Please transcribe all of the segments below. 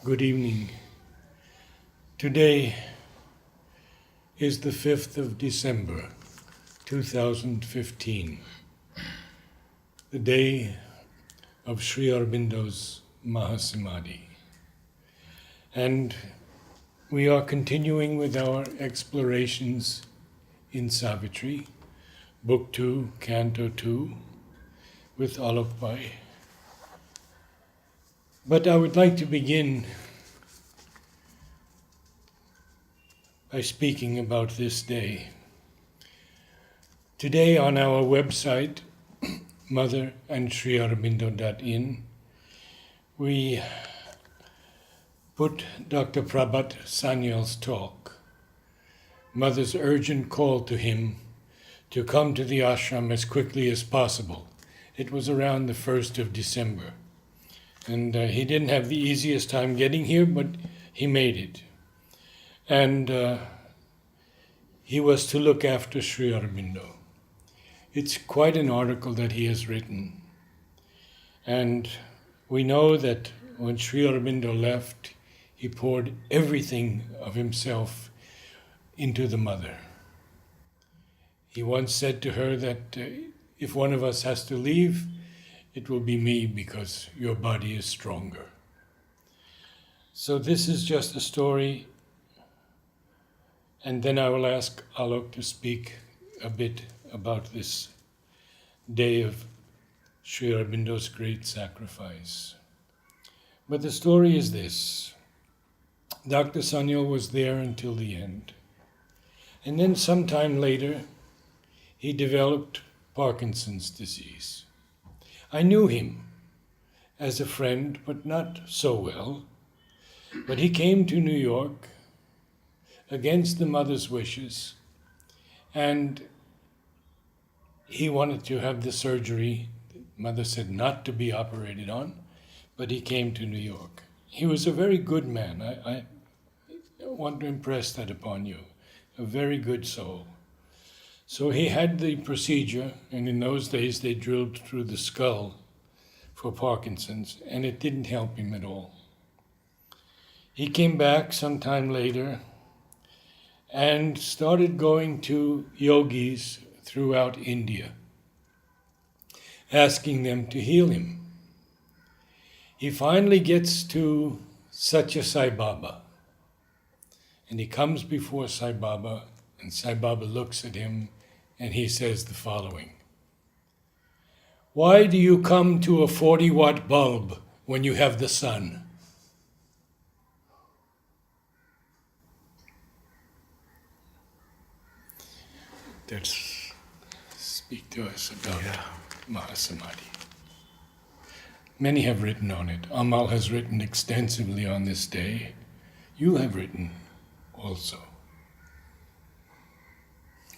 Good evening. Today is the 5th of December, 2015, the day of Sri Aurobindo's Mahasamadhi. And we are continuing with our explorations in Savitri, Book 2, Canto 2, with Alok. But I would like to begin by speaking about this day. Today on our website, motherandSriAurobindo.in, we put Dr. Prabhat Sanyal's talk, Mother's urgent call to him to come to the ashram as quickly as possible. It was around the 1st of December. And he didn't have the easiest time getting here, but he made it. And he was to look after Sri Aurobindo. It's quite an article that he has written. And we know that when Sri Aurobindo left, he poured everything of himself into the mother. He once said to her that if one of us has to leave, it will be me because your body is stronger. So this is just a story, and then I will ask Alok to speak a bit about this day of Sri Aurobindo's great sacrifice. But the story is this. Dr. Sanyal was there until the end. And then sometime later, he developed Parkinson's disease. I knew him as a friend, but not so well. But he came to New York against the mother's wishes, and he wanted to have the surgery. The mother said not to be operated on, but he came to New York. He was a very good man. I want to impress that upon you. A very good soul. So he had the procedure, and in those days they drilled through the skull for Parkinson's, and it didn't help him at all. He came back sometime later and started going to yogis throughout India, asking them to heal him. He finally gets to Satya Sai Baba, and he comes before Sai Baba, and Sai Baba looks at him and he says the following: "Why do you come to a 40-watt bulb when you have the sun?" Let's speak to us about Mahasamadhi. Many have written on it. Amal has written extensively on this day. You have written also.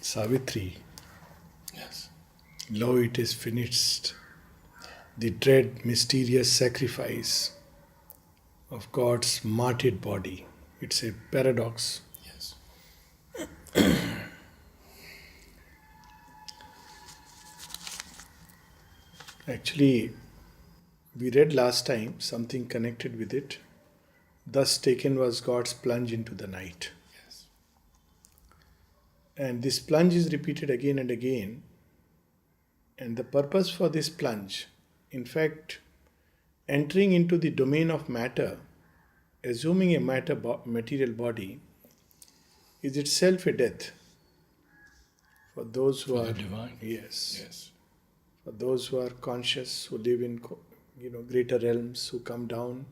Savitri. Yes. Lo, it is finished. The dread, mysterious sacrifice of God's martyred body. It's a paradox. Yes. Actually, we read last time something connected with it. Thus taken was God's plunge into the night. Yes. And this plunge is repeated again and again. And the purpose for this plunge, in fact, entering into the domain of matter, assuming a material body, is itself a death. For those who For are the divine. Yes. Yes. For those who are conscious, who live in greater realms, who come down,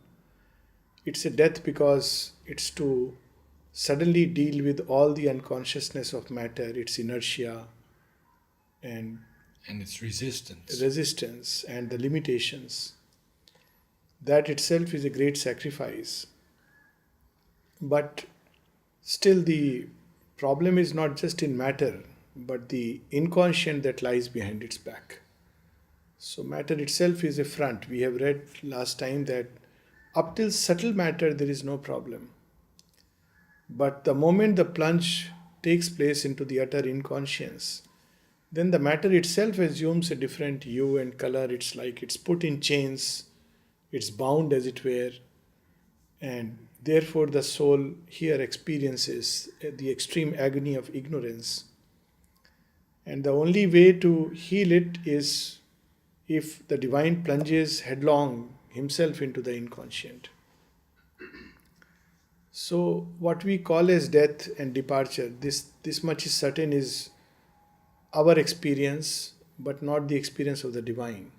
it's a death because it's to suddenly deal with all the unconsciousness of matter, its inertia and its resistance and the limitations. That itself is a great sacrifice. But still the problem is not just in matter, but the inconscient that lies behind its back. So matter itself is a front. We have read last time that up till subtle matter there is no problem. But the moment the plunge takes place into the utter inconscience, then the matter itself assumes a different hue and color. It's like it's put in chains, it's bound as it were, And therefore, the soul here experiences the extreme agony of ignorance. And the only way to heal it is if the divine plunges headlong himself into the inconscient. So, what we call as death and departure, this much is certain, is our experience, but not the experience of the divine.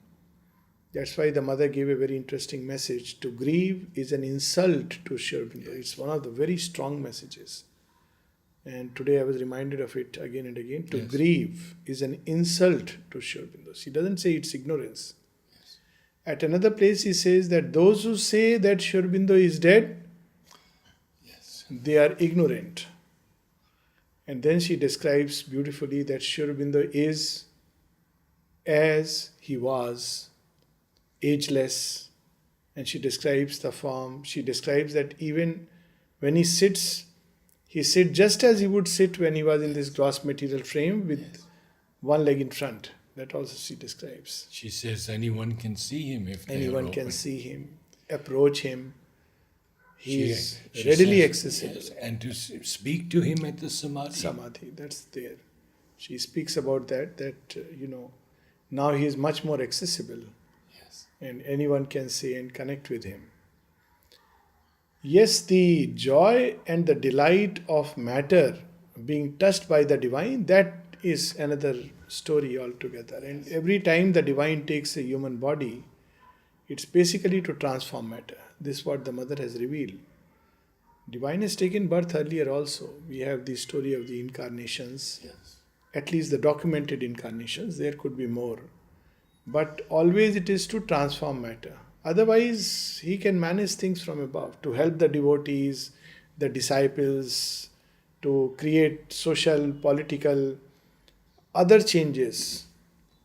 That's why the mother gave a very interesting message. To grieve is an insult to Sri Aurobindo. It's one of the very strong messages. And today I was reminded of it again and again. To Yes. grieve is an insult to Sri Aurobindo. He doesn't say it's ignorance. Yes. At another place he says that those who say that Sri Aurobindo is dead, Yes. they are ignorant. And then she describes beautifully that Sri Aurobindo is as he was, ageless. And she describes the form. She describes that even when he sits just as he would sit when he was in this gross material frame with Yes. one leg in front. That also she describes. She says anyone can see him if they are Anyone can open. see him, approach him. He is She readily says, accessible. yes, and to speak to him at the samadhi. Samadhi, that's there. She speaks about that, now he is much more accessible Yes. and anyone can see and connect with him. Yes, the joy and the delight of matter being touched by the divine, that is another story altogether. And every time the divine takes a human body, it's basically to transform matter. This is what the mother has revealed. Divine has taken birth earlier also. We have the story of the incarnations, Yes. at least the documented incarnations. There could be more. But always it is to transform matter. Otherwise, he can manage things from above to help the devotees, the disciples, to create social, political, other changes.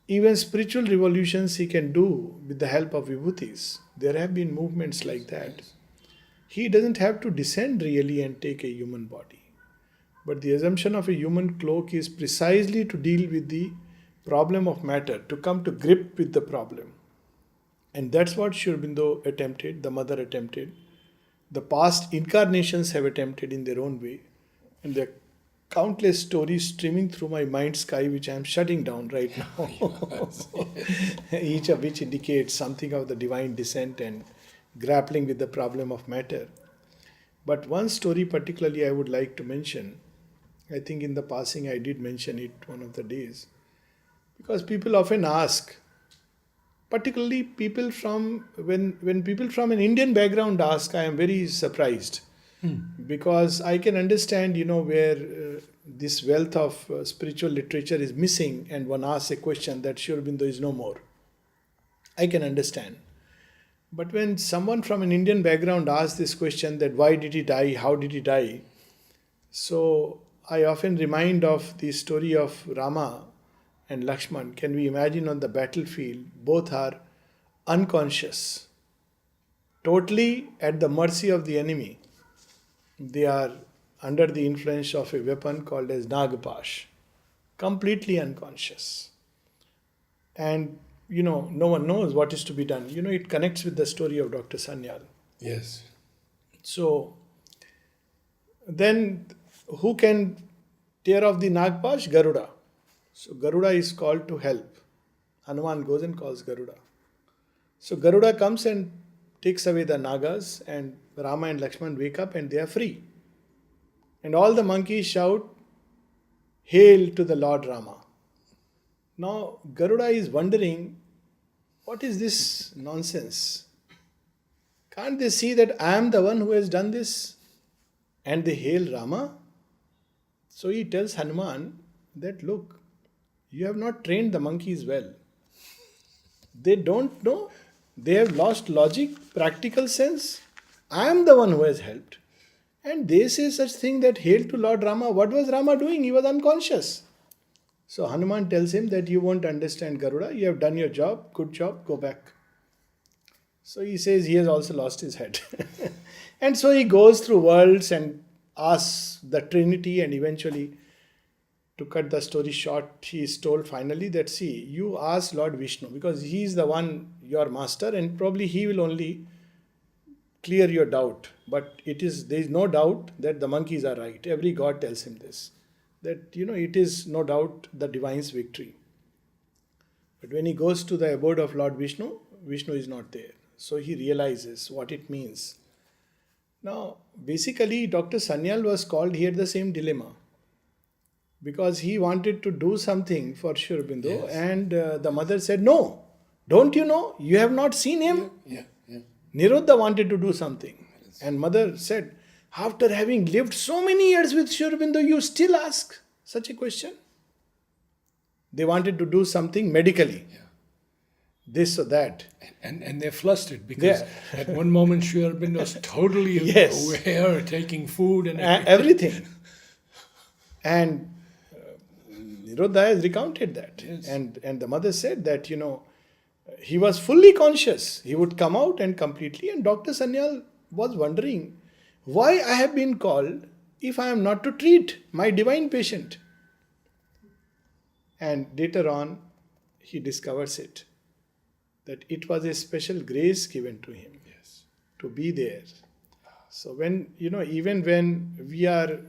Even spiritual revolutions he can do with the help of vibhutis. There have been movements like that. Yes. He doesn't have to descend really and take a human body. But the assumption of a human cloak is precisely to deal with the problem of matter, to come to grip with the problem. And that's what Sri Aurobindo attempted, the mother attempted. The past incarnations have attempted in their own way. And there are countless stories streaming through my mind sky which I am shutting down right now. Each of which indicates something of the divine descent and grappling with the problem of matter. But one story particularly I would like to mention. I think in the passing I did mention it one of the days. Because people often ask, particularly people from, when people from an Indian background ask, I am very surprised. Because I can understand, where this wealth of spiritual literature is missing and one asks a question that Sri Aurobindo is no more. I can understand. But when someone from an Indian background asks this question that why did he die, how did he die? So I often remind of the story of Rama and Lakshman. Can we imagine on the battlefield, both are unconscious, totally at the mercy of the enemy. They are under the influence of a weapon called as Nagapash, completely unconscious. And, no one knows what is to be done. It connects with the story of Dr. Sanyal. Yes. So, then who can tear off the Nagpash? Garuda. So, Garuda is called to help. Hanuman goes and calls Garuda. So, Garuda comes and takes away the Nagas, and Rama and Lakshman wake up and they are free. And all the monkeys shout, "Hail to the Lord Rama." Now, Garuda is wondering, what is this nonsense? Can't they see that I am the one who has done this? And they hail Rama? So he tells Hanuman that, look, you have not trained the monkeys well. They don't know. They have lost logic, practical sense. I am the one who has helped. And they say such thing that hail to Lord Rama. What was Rama doing? He was unconscious. So Hanuman tells him that you won't understand, Garuda. You have done your job. Good job. Go back. So he says he has also lost his head. And so he goes through worlds and asks the Trinity, and eventually, to cut the story short, he is told finally that, see, you ask Lord Vishnu because he is the one, your master, and probably he will only clear your doubt. But there is no doubt that the monkeys are right. Every god tells him this. That, it is no doubt the divine's victory. But when he goes to the abode of Lord Vishnu, Vishnu is not there. So he realizes what it means. Now, basically, Dr. Sanyal was called, he had the same dilemma. Because he wanted to do something for Sri Aurobindo, and the mother said, "No, don't you know? You have not seen him." Yeah. Nirodha wanted to do something. And mother said, "After having lived so many years with Sri Aurobindo, you still ask such a question?" They wanted to do something medically. Yeah. This or that. And they're flustered because at one moment Sri Aurobindo was totally Yes. aware, taking food and Everything. And Nirodha has recounted that. Yes. And the mother said that, he was fully conscious. He would come out and completely. And Dr. Sanyal was wondering why I have been called if I am not to treat my divine patient. And later on, he discovers it. That it was a special grace given to him. Yes. To be there. So when, even when we are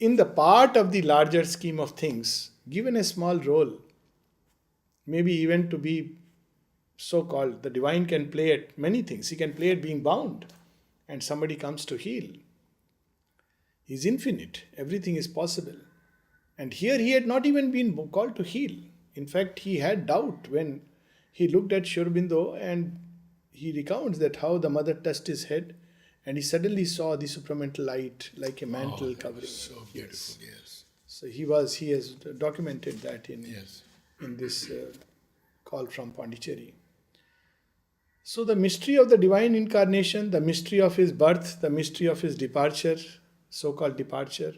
in the part of the larger scheme of things, given a small role, maybe even to be so-called, the divine can play at many things. He can play at being bound and somebody comes to heal. He's infinite. Everything is possible. And here he had not even been called to heal. In fact, he had doubt when he looked at Sri Aurobindo, and he recounts that how the mother touched his head and he suddenly saw the supramental light like a mantle covering. So beautiful, yes. So he has documented that in this call from Pondicherry. So the mystery of the divine incarnation, the mystery of his birth, the mystery of his departure, so-called departure,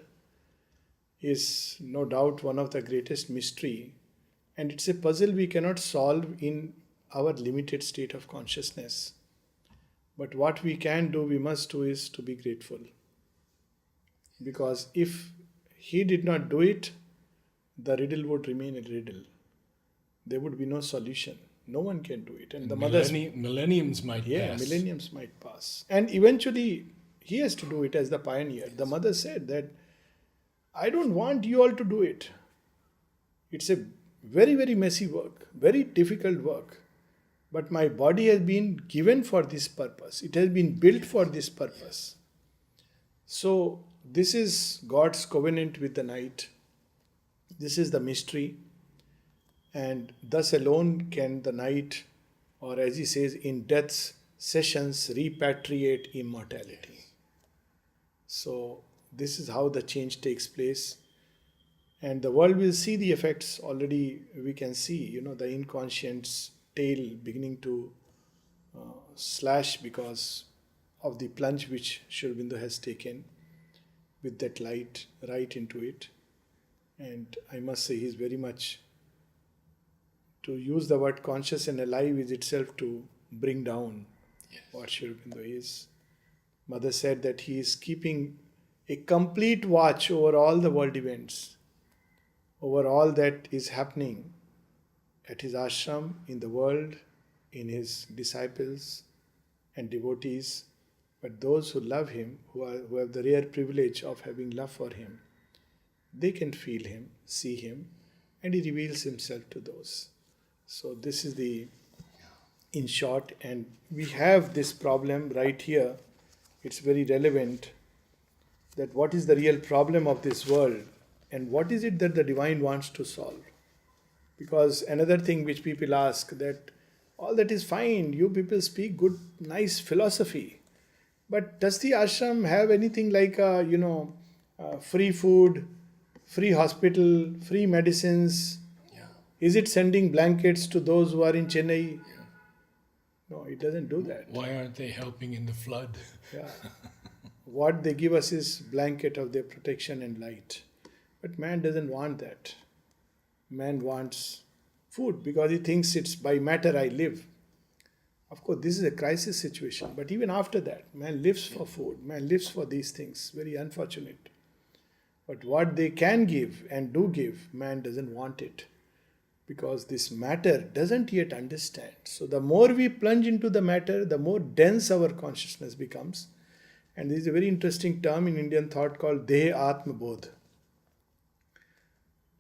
is no doubt one of the greatest mystery. And it's a puzzle we cannot solve in our limited state of consciousness. But what we can do, we must do, is to be grateful. Because if he did not do it, the riddle would remain a riddle. There would be no solution. No one can do it. And the millenniums might pass. Millenniums might pass. And eventually, he has to do it as the pioneer. The mother said that, "I don't want you all to do it. It's a very, very messy work, very difficult work. But my body has been given for this purpose. It has been built for this purpose." So, this is God's covenant with the night. This is the mystery. And thus alone can the night, or as he says, in death's sessions, repatriate immortality. So, this is how the change takes place. And the world will see the effects. Already we can see, the inconscient's tail beginning to slash because of the plunge which Sri Aurobindo has taken with that light right into it. And I must say, he's very much, to use the word conscious and alive is itself to bring down what Sri Aurobindo is. Mother said that he is keeping a complete watch over all the world events, over all that is happening at his ashram, in the world, in his disciples and devotees. But those who love him, who have the rare privilege of having love for him, they can feel him, see him, and he reveals himself to those. So this is in short, and we have this problem right here. It's very relevant that what is the real problem of this world and what is it that the divine wants to solve. Because another thing which people ask, that all that is fine, you people speak good, nice philosophy, but does the ashram have anything like free food, free hospital, free medicines? Is it sending blankets to those who are in Chennai? No, it doesn't do that. Why aren't they helping in the flood? What they give us is blanket of their protection and light. But man doesn't want that. Man wants food because he thinks it's by matter I live. Of course, this is a crisis situation. But even after that, man lives for food. Man lives for these things. Very unfortunate. But what they can give and do give, man doesn't want it. because this matter doesn't yet understand. So the more we plunge into the matter, the more dense our consciousness becomes. And there is a very interesting term in Indian thought called Deha Atma Bodh.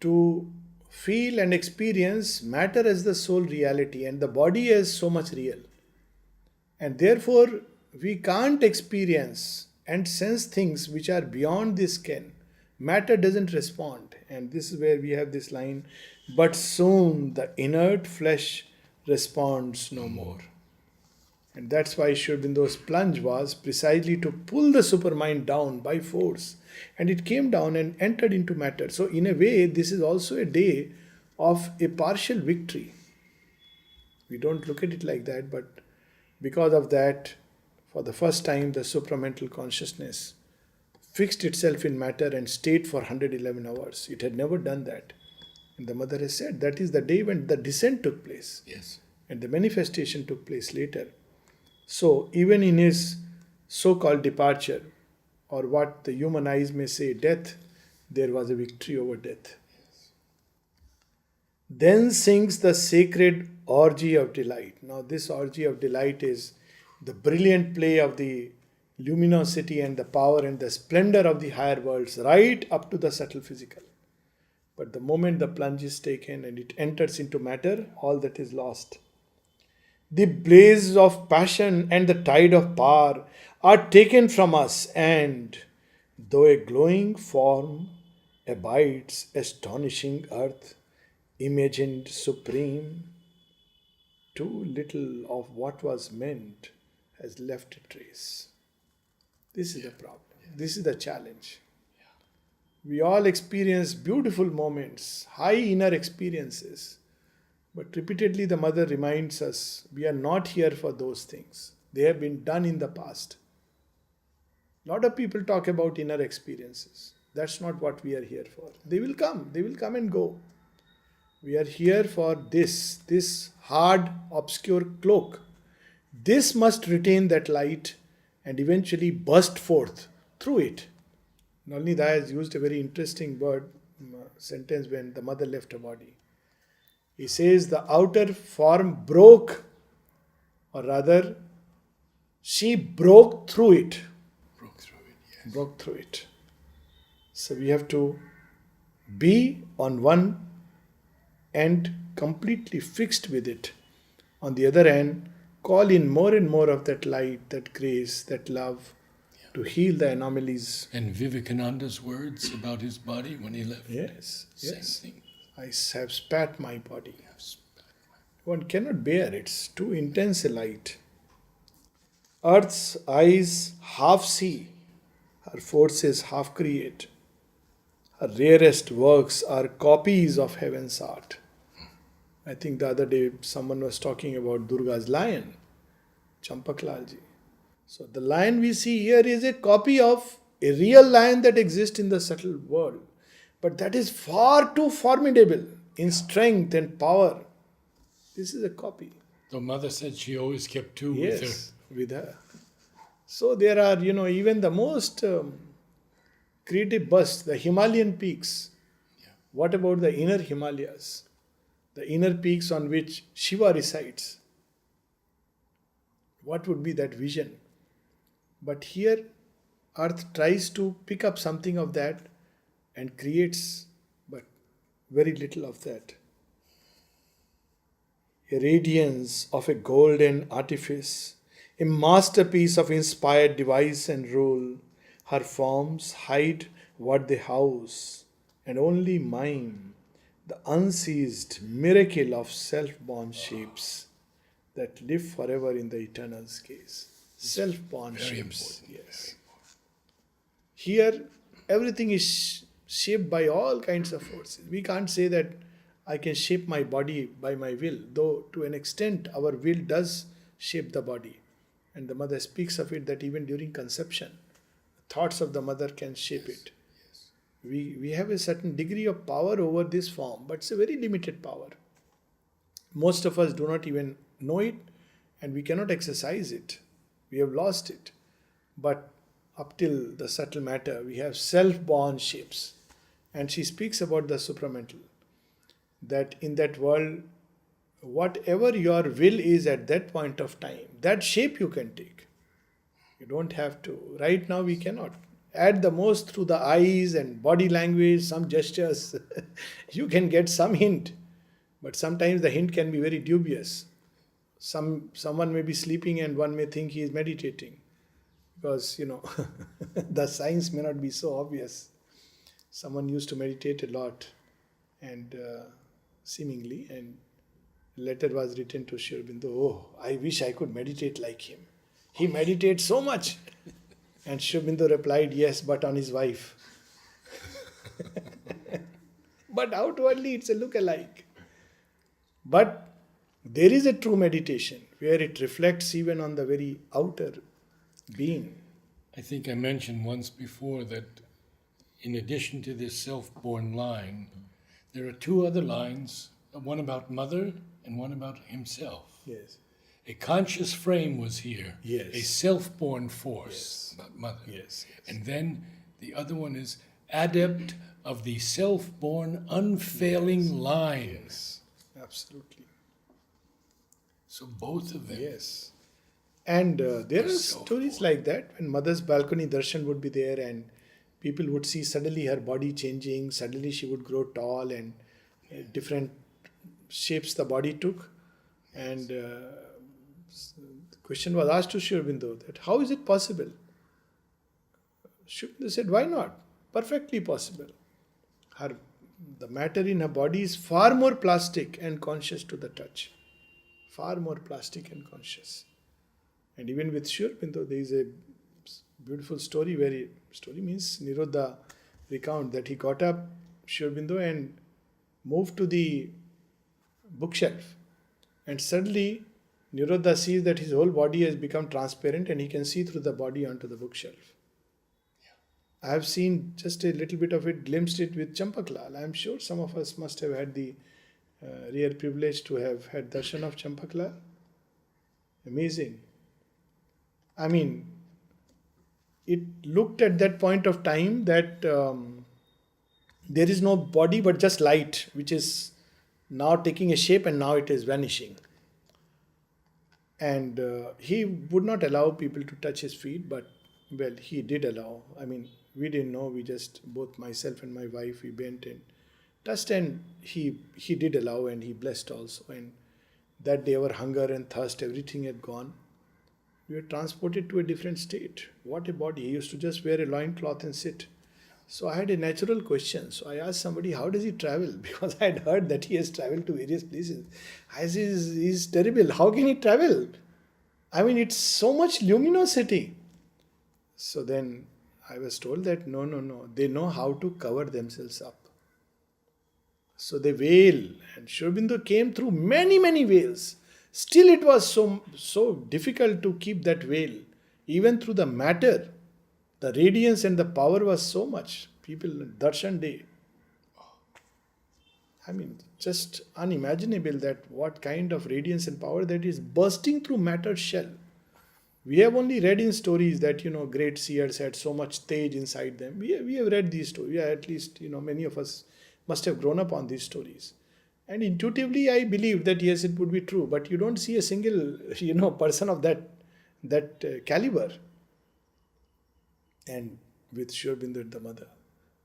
To feel and experience matter as the sole reality and the body as so much real. And therefore, we can't experience and sense things which are beyond this ken. Matter doesn't respond. And this is where we have this line, but soon the inert flesh responds no more. And that's why Sri Aurobindo's plunge was precisely to pull the supermind down by force. And it came down and entered into matter. So in a way, this is also a day of a partial victory. We don't look at it like that, but because of that, for the first time, the supramental consciousness fixed itself in matter and stayed for 111 hours. It had never done that. And the mother has said that is the day when the descent took place. Yes. And the manifestation took place later. So even in his so-called departure, or what the human eyes may say death, there was a victory over death. Then sings the sacred orgy of delight. Now this orgy of delight is the brilliant play of the luminosity and the power and the splendor of the higher worlds right up to the subtle physical. But the moment the plunge is taken and it enters into matter, all that is lost. The blaze of passion and the tide of power are taken from us, and though a glowing form abides astonishing earth, imagined supreme, too little of what was meant has left a trace. This is the problem. This is the challenge. We all experience beautiful moments, high inner experiences. But repeatedly the mother reminds us, we are not here for those things. They have been done in the past. A lot of people talk about inner experiences. That's not what we are here for. They will come and go. We are here for this hard, obscure cloak. This must retain that light and eventually burst forth through it. Nalini Daya has used a very interesting sentence when the mother left her body. He says the outer form broke, or rather, she broke through it. Yes. Broke through it. So we have to be on one end completely fixed with it. On the other end, call in more and more of that light, that grace, that love to heal the anomalies. And Vivekananda's words about his body when he left. Yes, yes. Same thing. I have spat my body. One cannot bear, it's too intense a light. Earth's eyes half see, her forces half create. Her rarest works are copies of heaven's art. I think the other day someone was talking about Durga's lion, Champaklalji. So the lion we see here is a copy of a real lion that exists in the subtle world. But that is far too formidable in strength and power. This is a copy. The mother said she always kept two with her. So there are, even the most creative busts, the Himalayan peaks. Yeah. What about the inner Himalayas? The inner peaks on which Shiva resides. What would be that vision? But here, Earth tries to pick up something of that and creates but very little of that. A radiance of a golden artifice, a masterpiece of inspired device and rule. Her forms hide what they house, and only mime the unceased miracle of self-born shapes that live forever in the eternal gaze. Self-born shapes. Yes. Here, everything is shaped by all kinds of forces. We can't say that I can shape my body by my will, though to an extent our will does shape the body. And the mother speaks of it that even during conception, thoughts of the mother can shape it. Yes. We have a certain degree of power over this form, but it's a very limited power. Most of us do not even know it, and we cannot exercise it. We have lost it. But up till the subtle matter, we have self-born shapes. And she speaks about the supramental. that in that world, whatever your will is at that point of time, that shape you can take. You don't have to. Right now, we cannot. At the most, through the eyes and body language, some gestures, you can get some hint. But sometimes the hint can be very dubious. Someone may be sleeping and one may think he is meditating, because the signs may not be so obvious. Someone used to meditate a lot, and seemingly, and letter was written to Sri Aurobindo, oh, I wish I could meditate like him. He meditates so much. And Sri Aurobindo replied, yes, but on his wife. But outwardly it's a look-alike. But there is a true meditation where it reflects even on the very outer being. I think I mentioned once before that in addition to this self-born line, there are two other lines, one about mother and one about himself. Yes. A conscious frame was here, Yes. a self-born force, Yes. about mother. Yes. And then the other one is adept of the self-born unfailing lines. Yes. Absolutely. So both of them. Yes. And there are Self-born. stories like that when mother's balcony darshan would be there and people would see suddenly her body changing, suddenly she would grow tall and different shapes the body took. And the question was asked to Sri Aurobindo that how is it possible? Sri Aurobindo said, why not? Perfectly possible. The matter in her body is far more plastic and conscious to the touch. Far more plastic and conscious. And even with Sri Aurobindo, there is a beautiful story where story means Nirodha recount that he got up, Sri Aurobindo, and moved to the bookshelf. And suddenly Nirodha sees that his whole body has become transparent and he can see through the body onto the bookshelf. I have seen just a little bit of it, glimpsed it with Champaklal. I am sure some of us must have had the rare privilege to have had darshan of Champaklal. Amazing. I mean, it looked at that point of time that there is no body but just light, which is now taking a shape and now it is vanishing. And he would not allow people to touch his feet, but well, he did allow. I mean, we didn't know. We just, both myself and my wife, we bent and touched, and he did allow, and he blessed also. And that day our hunger and thirst, everything had gone. We were transported to a different state. What a body. He used to just wear a loincloth and sit. So I had a natural question. So I asked somebody, how does he travel? Because I had heard that he has traveled to various places. I said, he's terrible. How can he travel? I mean, it's so much luminosity. So then I was told that no. They know how to cover themselves up. So they veil. And Sri Aurobindo came through many, many veils. Still it was so difficult to keep that veil. Even through the matter, the radiance and the power was so much. People, darshan day. I mean, just unimaginable that what kind of radiance and power that is bursting through matter shell. We have only read in stories that, great seers had so much tej inside them. We have read these stories. Yeah, at least, many of us must have grown up on these stories. And intuitively, I believe that yes, it would be true. But you don't see a single, person of that caliber. And with Sri Aurobindo, the mother.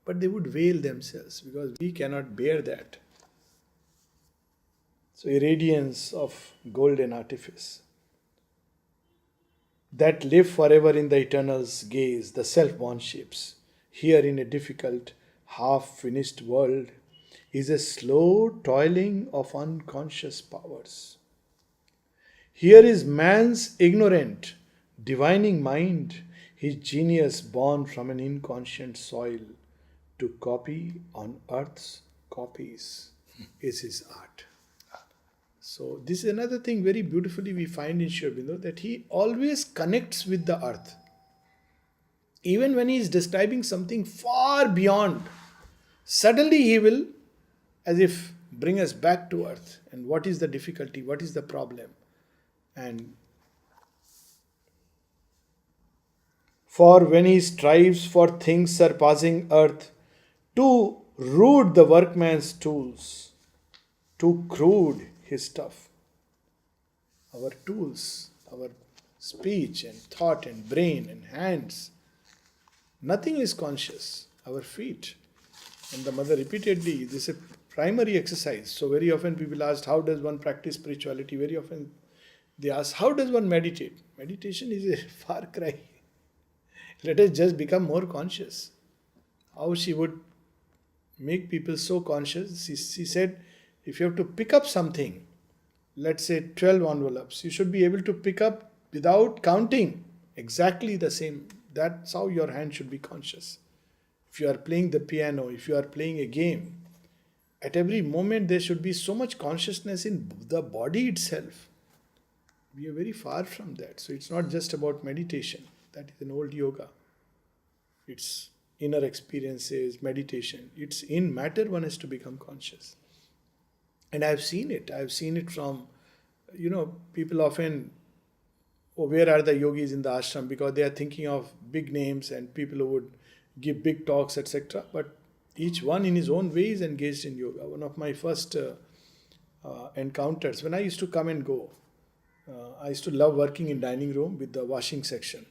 But they would veil themselves because we cannot bear that. So a radiance of golden artifice. That live forever in the eternal's gaze, the self-born shapes. Here in a difficult, half-finished world is a slow toiling of unconscious powers. Here is man's ignorant, divining mind, his genius born from an inconscient soil, to copy on earth's copies is his art. So this is another thing very beautifully we find in Sri Aurobindo, that he always connects with the earth. Even when he is describing something far beyond, suddenly he will, as if, bring us back to earth. And what is the difficulty? What is the problem? And for when he strives for things surpassing earth, to rude the workman's tools, too crude his stuff. Our tools, our speech and thought and brain and hands, nothing is conscious. Our feet. And the mother repeatedly, this is a primary exercise. So very often people ask, how does one practice spirituality? Very often they ask, how does one meditate? Meditation is a far cry. Let us just become more conscious. How she would make people so conscious. She said, if you have to pick up something, let's say 12 envelopes, you should be able to pick up without counting exactly the same. That's how your hand should be conscious. If you are playing the piano, if you are playing a game, at every moment there should be so much consciousness in the body itself. We are very far from that. So it's not just about meditation. That is an old yoga. It's inner experiences, meditation. It's in matter one has to become conscious. And I've seen it. I've seen it from, people often, oh, where are the yogis in the ashram? Because they are thinking of big names and people who would give big talks, etc. But each one in his own way is engaged in yoga. One of my first encounters, when I used to come and go, I used to love working in dining room with the washing section.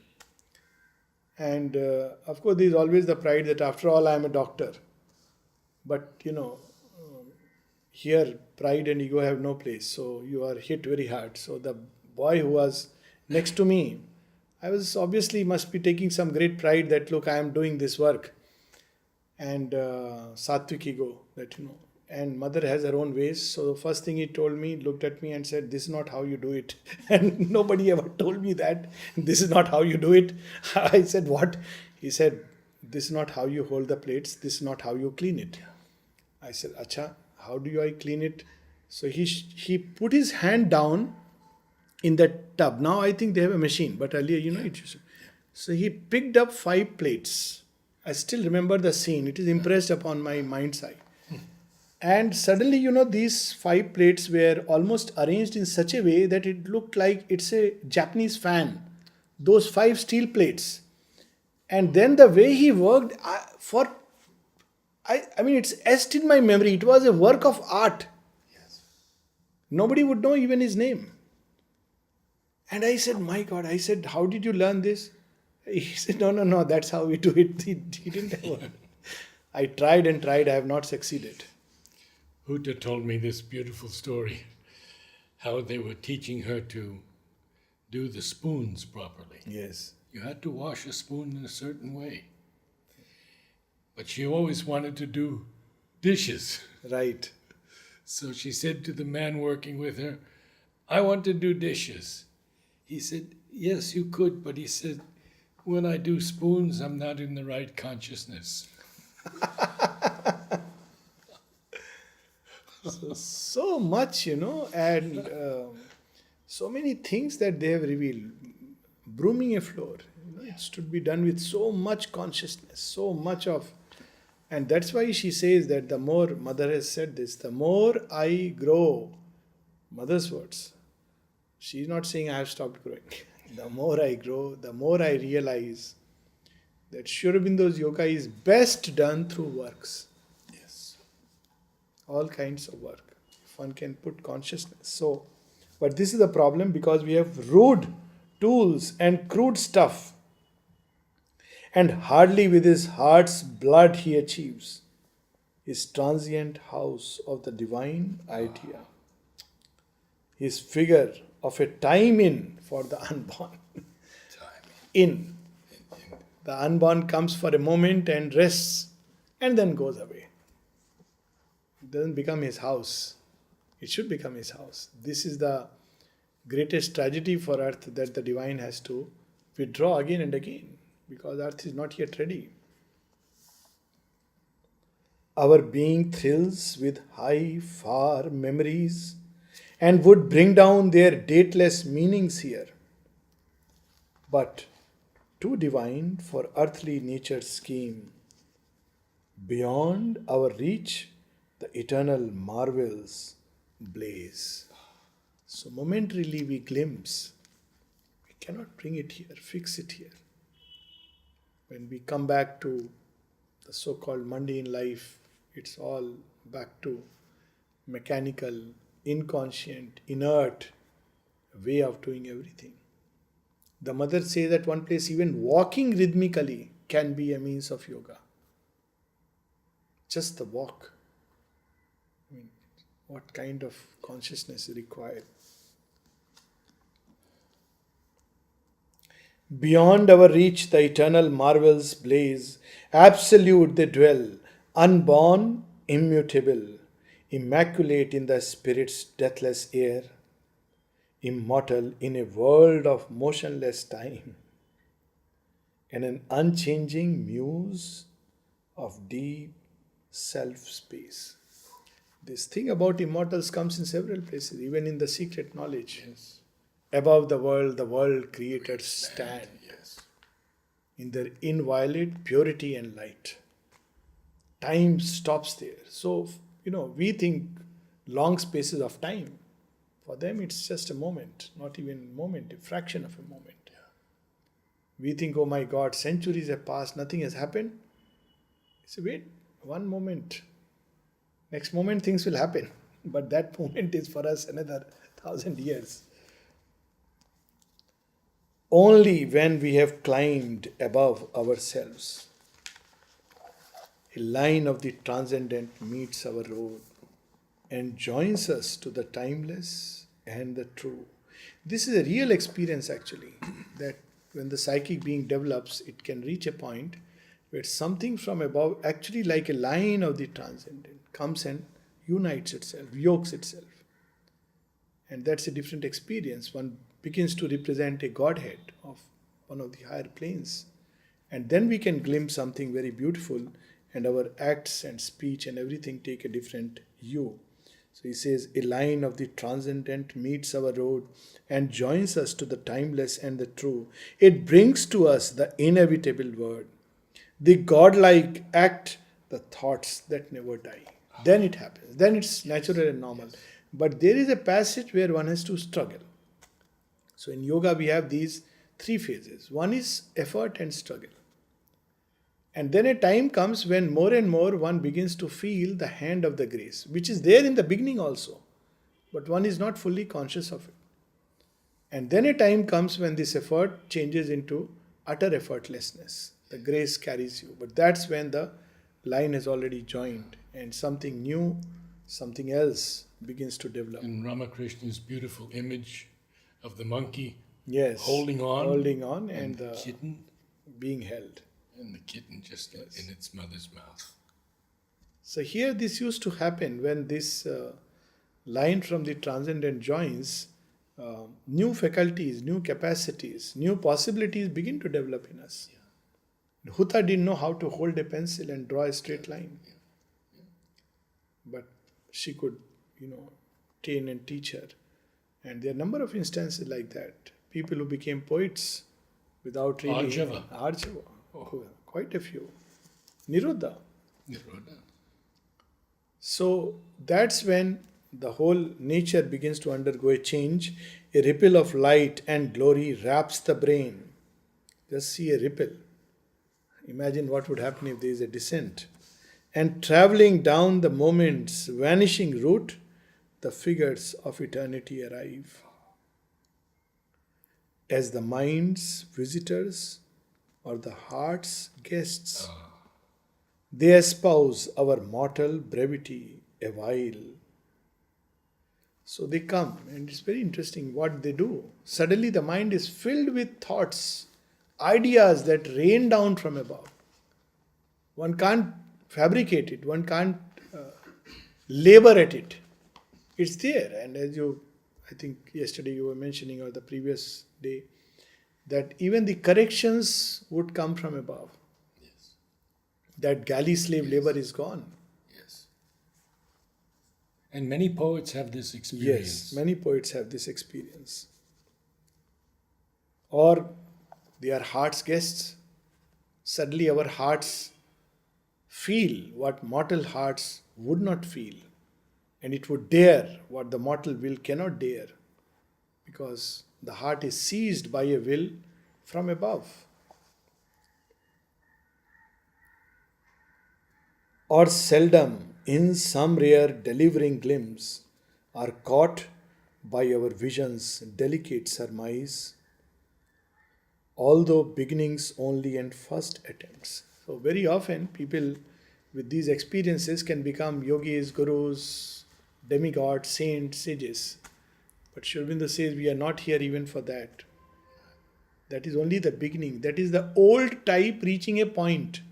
And of course, there is always the pride that after all, I am a doctor. But, here pride and ego have no place. So you are hit very hard. So the boy who was next to me, I was obviously must be taking some great pride that, look, I am doing this work. And sattvic ego, that, and mother has her own ways. So the first thing he told me, looked at me and said, this is not how you do it. And nobody ever told me that. This is not how you do it. I said, what? He said, this is not how you hold the plates. This is not how you clean it. I said, acha, how do I clean it? So he put his hand down in the tub. Now I think they have a machine, but earlier, it used to. So he picked up 5 plates. I still remember the scene. It is impressed upon my mind's eye. And suddenly, these 5 plates were almost arranged in such a way that it looked like it's a Japanese fan. Those 5 steel plates. And then the way he worked, it's etched in my memory. It was a work of art. Yes. Nobody would know even his name. And I said, my God, how did you learn this? He said, no, that's how we do it. He didn't have I tried and tried, I have not succeeded. Uta told me this beautiful story, how they were teaching her to do the spoons properly. Yes. You had to wash a spoon in a certain way. But she always wanted to do dishes. Right. So she said to the man working with her, I want to do dishes. He said, yes, you could, but he said, when I do spoons, I'm not in the right consciousness. So much, and so many things that they have revealed. Brooming a floor, it should be done with so much consciousness, so much of. And that's why she says that the more, mother has said this, the more I grow, mother's words. She's not saying I have stopped growing. The more I grow, the more I realize that Sri Aurobindo's yoga is best done through works. Yes. All kinds of work. If one can put consciousness. So, but this is the problem because we have rude tools and crude stuff. And hardly with his heart's blood he achieves his transient house of the divine idea. His figure of a time in for the unborn. In. The unborn comes for a moment and rests and then goes away. It doesn't become his house. It should become his house. This is the greatest tragedy for earth, that the divine has to withdraw again and again because earth is not yet ready. Our being thrills with high, far memories and would bring down their dateless meanings here. But too divine for earthly nature's scheme. Beyond our reach, the eternal marvels blaze. So momentarily we glimpse. We cannot bring it here, fix it here. When we come back to the so-called mundane life, it's all back to mechanical, inconscient, inert way of doing everything. The mother says at one place, even walking rhythmically can be a means of yoga. Just the walk. I mean, what kind of consciousness is required? Beyond our reach, the eternal marvels blaze. Absolute they dwell, unborn, immutable, immaculate in the spirit's deathless air, immortal in a world of motionless time, and an unchanging muse of deep self space. This thing about immortals comes in several places, even in the secret knowledge. Yes. Above the world creators stand Yes. in their inviolate purity and light. Time stops there. So, we think long spaces of time. For them, it's just a moment, not even a moment, a fraction of a moment. We think, oh my God, centuries have passed, nothing has happened. So, wait, one moment. Next moment, things will happen. But that moment is for us another 1,000 years. Only when we have climbed above ourselves, a line of the transcendent meets our road and joins us to the timeless and the true. This is a real experience actually, that when the psychic being develops, it can reach a point where something from above, actually like a line of the transcendent, comes and unites itself, yokes itself. And that's a different experience. One begins to represent a godhead of one of the higher planes. And then we can glimpse something very beautiful, and our acts and speech and everything take a different hue. So he says, a line of the transcendent meets our road and joins us to the timeless and the true. It brings to us the inevitable word, the godlike act, the thoughts that never die. Then it happens. Then it's natural and normal. But there is a passage where one has to struggle. So in yoga, we have these three phases. One is effort and struggle. And then a time comes when more and more one begins to feel the hand of the grace, which is there in the beginning also, but one is not fully conscious of it. And then a time comes when this effort changes into utter effortlessness. The grace carries you. But that's when the line has already joined and something new, something else begins to develop. And Ramakrishna's beautiful image of the monkey Yes. holding on and the the kitten, being held. and the kitten just in its mother's mouth. So here this used to happen when this line from the transcendent joins, new faculties, new capacities, new possibilities begin to develop in us. Huta didn't know how to hold a pencil and draw a straight line. But she could, train and teach her. And there are a number of instances like that. People who became poets without really... Arjava. Oh, quite a few. Niruddha. So that's when the whole nature begins to undergo a change. A ripple of light and glory wraps the brain. Just see a ripple. Imagine what would happen if there is a descent. And traveling down the moment's vanishing route, the figures of eternity arrive. As the mind's visitors or the heart's guests, they espouse our mortal brevity a while. So they come, and it's very interesting what they do. Suddenly the mind is filled with thoughts, ideas that rain down from above. One can't fabricate it, one can't labor at it. It's there, and as I think yesterday you were mentioning, or the previous day, that even the corrections would come from above. Yes. That galley slave labor is gone. Yes. And many poets have this experience. Yes, many poets have this experience. Or they are heart's guests. Suddenly our hearts feel what mortal hearts would not feel. And it would dare what the mortal will cannot dare. Because the heart is seized by a will from above. Or seldom in some rare delivering glimpse, are caught by our vision's delicate surmise, although beginnings only and first attempts. So, very often, people with these experiences can become yogis, gurus, demigods, saints, sages. But Sri Aurobindo says we are not here even for that. That is only the beginning. That is the old type reaching a point.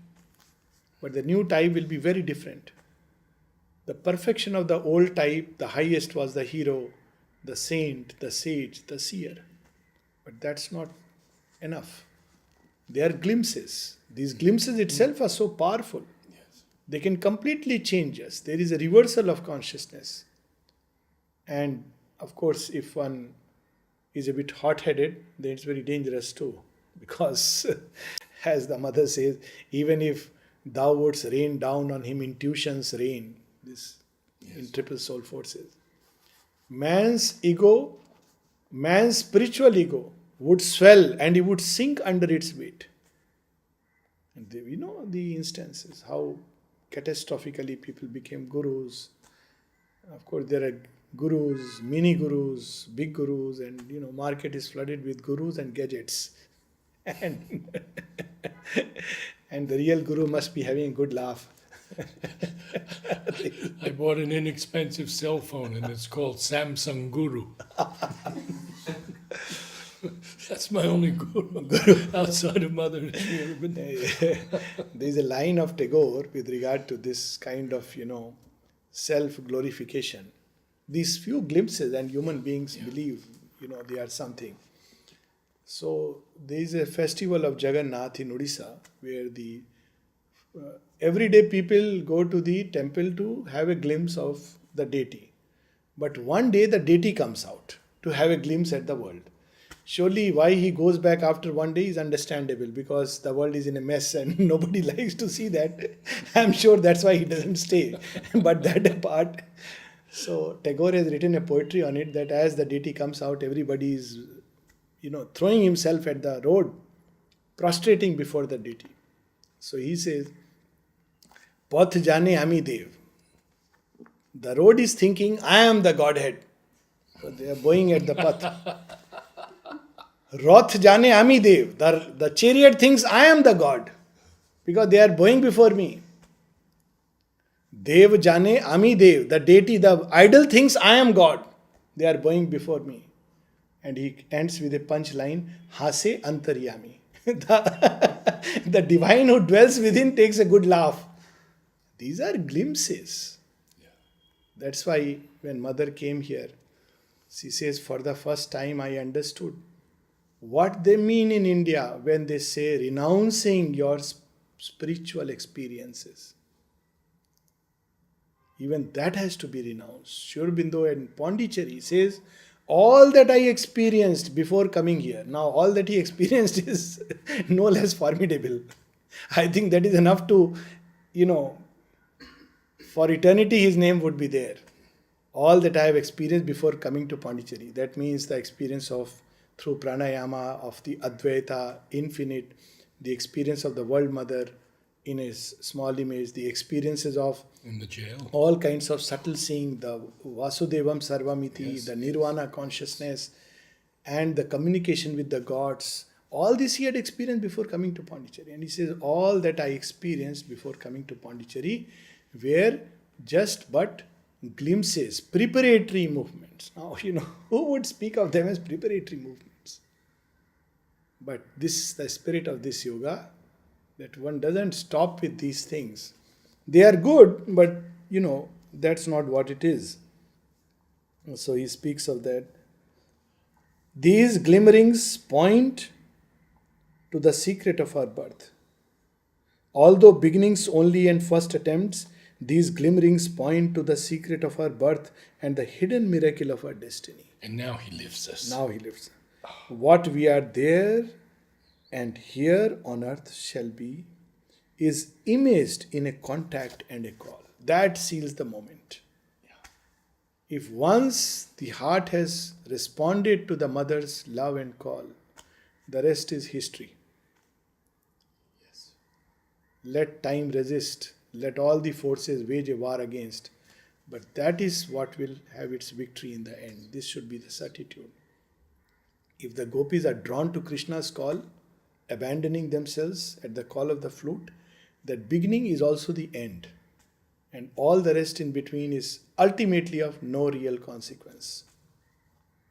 But the new type will be very different. The perfection of the old type, the highest was the hero, the saint, the sage, the seer. But that's not enough. They are glimpses. These glimpses itself are so powerful. Yes. They can completely change us. There is a reversal of consciousness. And of course, if one is a bit hot headed, then it's very dangerous too. Because, as the mother says, even if thou wouldst rain down on him intuition's rain, this in triple soul forces, man's ego, man's spiritual ego, would swell and he would sink under its weight. And we know the instances, how catastrophically people became gurus. Of course, there are gurus, mini gurus, big gurus, and market is flooded with gurus and gadgets. And, and the real guru must be having a good laugh. I bought an inexpensive cell phone and it's called Samsung Guru. That's my only guru outside of Mother Sri Aurobindo. There is a line of Tagore with regard to this kind of, self-glorification. These few glimpses and human beings believe, they are something. So there is a festival of Jagannath in Odisha where the everyday people go to the temple to have a glimpse of the deity. But one day the deity comes out to have a glimpse at the world. Surely why he goes back after one day is understandable, because the world is in a mess and nobody likes to see that. I'm sure that's why he doesn't stay. But that apart, so Tagore has written a poetry on it that as the deity comes out, everybody is, throwing himself at the road, prostrating before the deity. So he says, Path jane ami dev. The road is thinking, I am the Godhead. So they are going at the path. Roth jane ami dev. The chariot thinks I am the God, because they are bowing before me. Dev jane ami dev. The deity, the idol thinks I am God. They are bowing before me. And he ends with a punchline, Hase antaryami. The divine who dwells within takes a good laugh. These are glimpses. Yeah. That's why when mother came here, she says, for the first time I understood what they mean in India when they say renouncing your spiritual experiences. Even that has to be renounced. Sri Aurobindo in Pondicherry says, all that I experienced before coming here, now all that he experienced is no less formidable. I think that is enough to, for eternity his name would be there. All that I have experienced before coming to Pondicherry. That means the experience of, through pranayama, of the Advaita, infinite, the experience of the world mother in a small image, the experiences of In the jail. all kinds of subtle seeing, the Vasudevam Sarvamiti, the Nirvana consciousness, and the communication with the gods. All this he had experienced before coming to Pondicherry. And he says, all that I experienced before coming to Pondicherry were just but glimpses, preparatory movements. Now, who would speak of them as preparatory movements? But this, the spirit of this yoga, that one doesn't stop with these things. They are good, but that's not what it is. So he speaks of that. These glimmerings point to the secret of our birth. Although beginnings only and first attempts, these glimmerings point to the secret of our birth and the hidden miracle of our destiny. And now he lifts us. Now he lives. What we are there and here on earth shall be is imaged in a contact and a call. That seals the moment. If once the heart has responded to the mother's love and call, the rest is history. Yes. Let time resist let all the forces wage a war against. But that is what will have its victory in the end. This should be the certitude. If the gopis are drawn to Krishna's call, abandoning themselves at the call of the flute, that beginning is also the end. And all the rest in between is ultimately of no real consequence.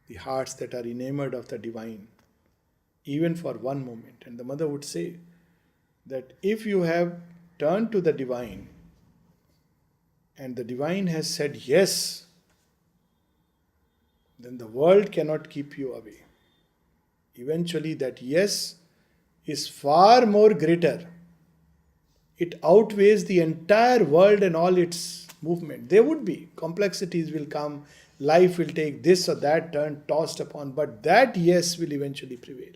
The hearts that are enamored of the divine, even for one moment. And the mother would say that if you have turned to the divine, and the divine has said yes, then the world cannot keep you away. Eventually, that yes is far more greater. It outweighs the entire world and all its movement. There would be complexities will come, life will take this or that turn tossed upon, but that yes will eventually prevail.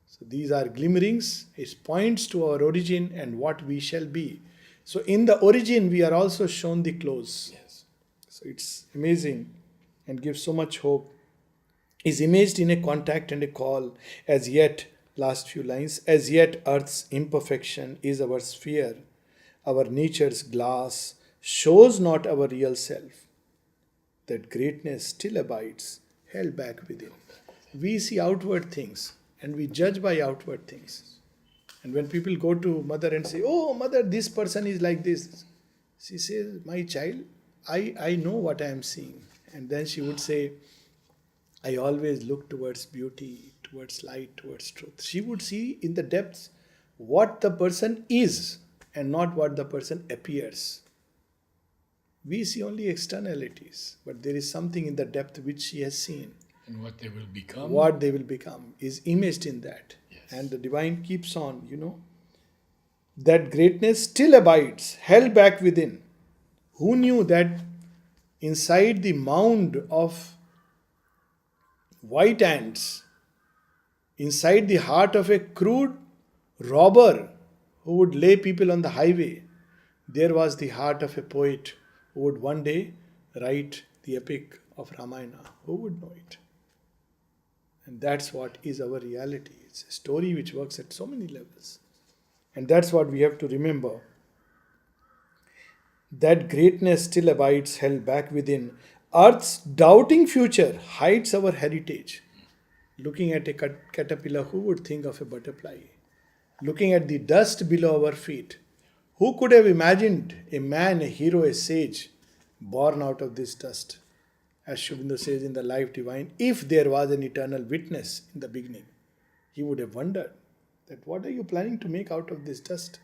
So these are glimmerings. It points to our origin and what we shall be. So in the origin, we are also shown the close. Yes. So it's amazing and gives so much hope. Is imaged in a contact and a call. As yet, last few lines, as yet earth's imperfection is our sphere. Our nature's glass shows not our real self. That greatness still abides, held back within. We see outward things and we judge by outward things. And when people go to mother and say, oh, mother, this person is like this, she says, my child, I know what I am seeing. And then she would say, I always look towards beauty, towards light, towards truth. She would see in the depths what the person is and not what the person appears. We see only externalities, but there is something in the depth which she has seen. And what they will become. What they will become is imaged in that. Yes. And the divine keeps on, That greatness still abides, held back within. Who knew that inside the mound of white ants, inside the heart of a crude robber who would lay people on the highway, there was the heart of a poet who would one day write the epic of Ramayana. Who would know it? And that's what is our reality. It's a story which works at so many levels. And that's what we have to remember. That greatness still abides, held back within. Earth's doubting future hides our heritage. Looking at a caterpillar, who would think of a butterfly? Looking at the dust below our feet, who could have imagined a man, a hero, a sage, born out of this dust? As Sri Aurobindo says in the Life Divine, if there was an eternal witness in the beginning, he would have wondered that what are you planning to make out of this dust?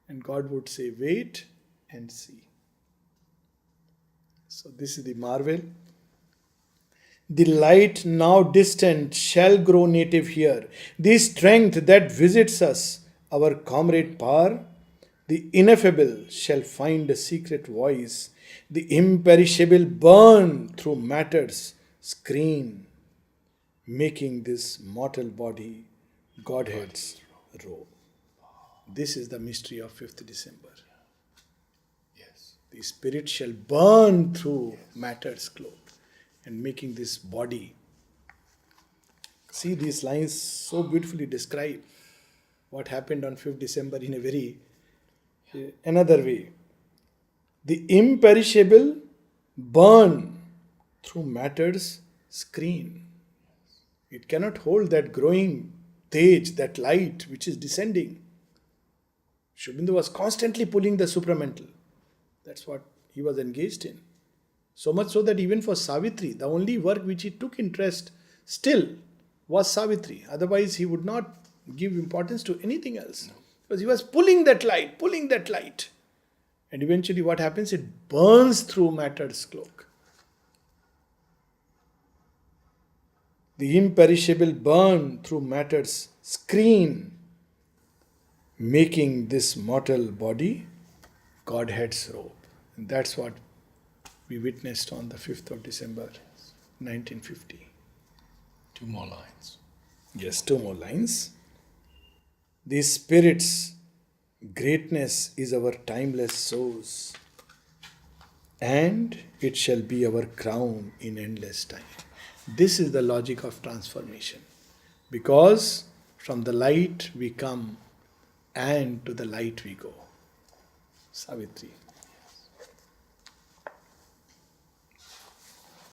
And God would say, wait and see. So this is the marvel. The light now distant shall grow native here. The strength that visits us, our comrade power, the ineffable shall find a secret voice. The imperishable burn through matter's screen, making this mortal body Godhead's robe. This is the mystery of 5th December. Yes. The spirit shall burn through matter's cloak and making this body. See, these lines so beautifully describe what happened on 5th December in a very another way. The imperishable burn through matter's screen. It cannot hold that growing tej, that light which is descending. Sri Aurobindo was constantly pulling the supramental. That's what he was engaged in. So much so that even for Savitri, the only work which he took interest still was Savitri. Otherwise, he would not give importance to anything else. No. Because he was pulling that light. And eventually what happens? It burns through matter's cloak. The imperishable burn through matter's screen, making this mortal body Godhead's robe. And that's what we witnessed on the 5th of December, 1950. 2 more lines. Yes, 2 more lines. The Spirit's greatness is our timeless source, and it shall be our crown in endless time. This is the logic of transformation. Because from the light we come, and to the light we go. Savitri.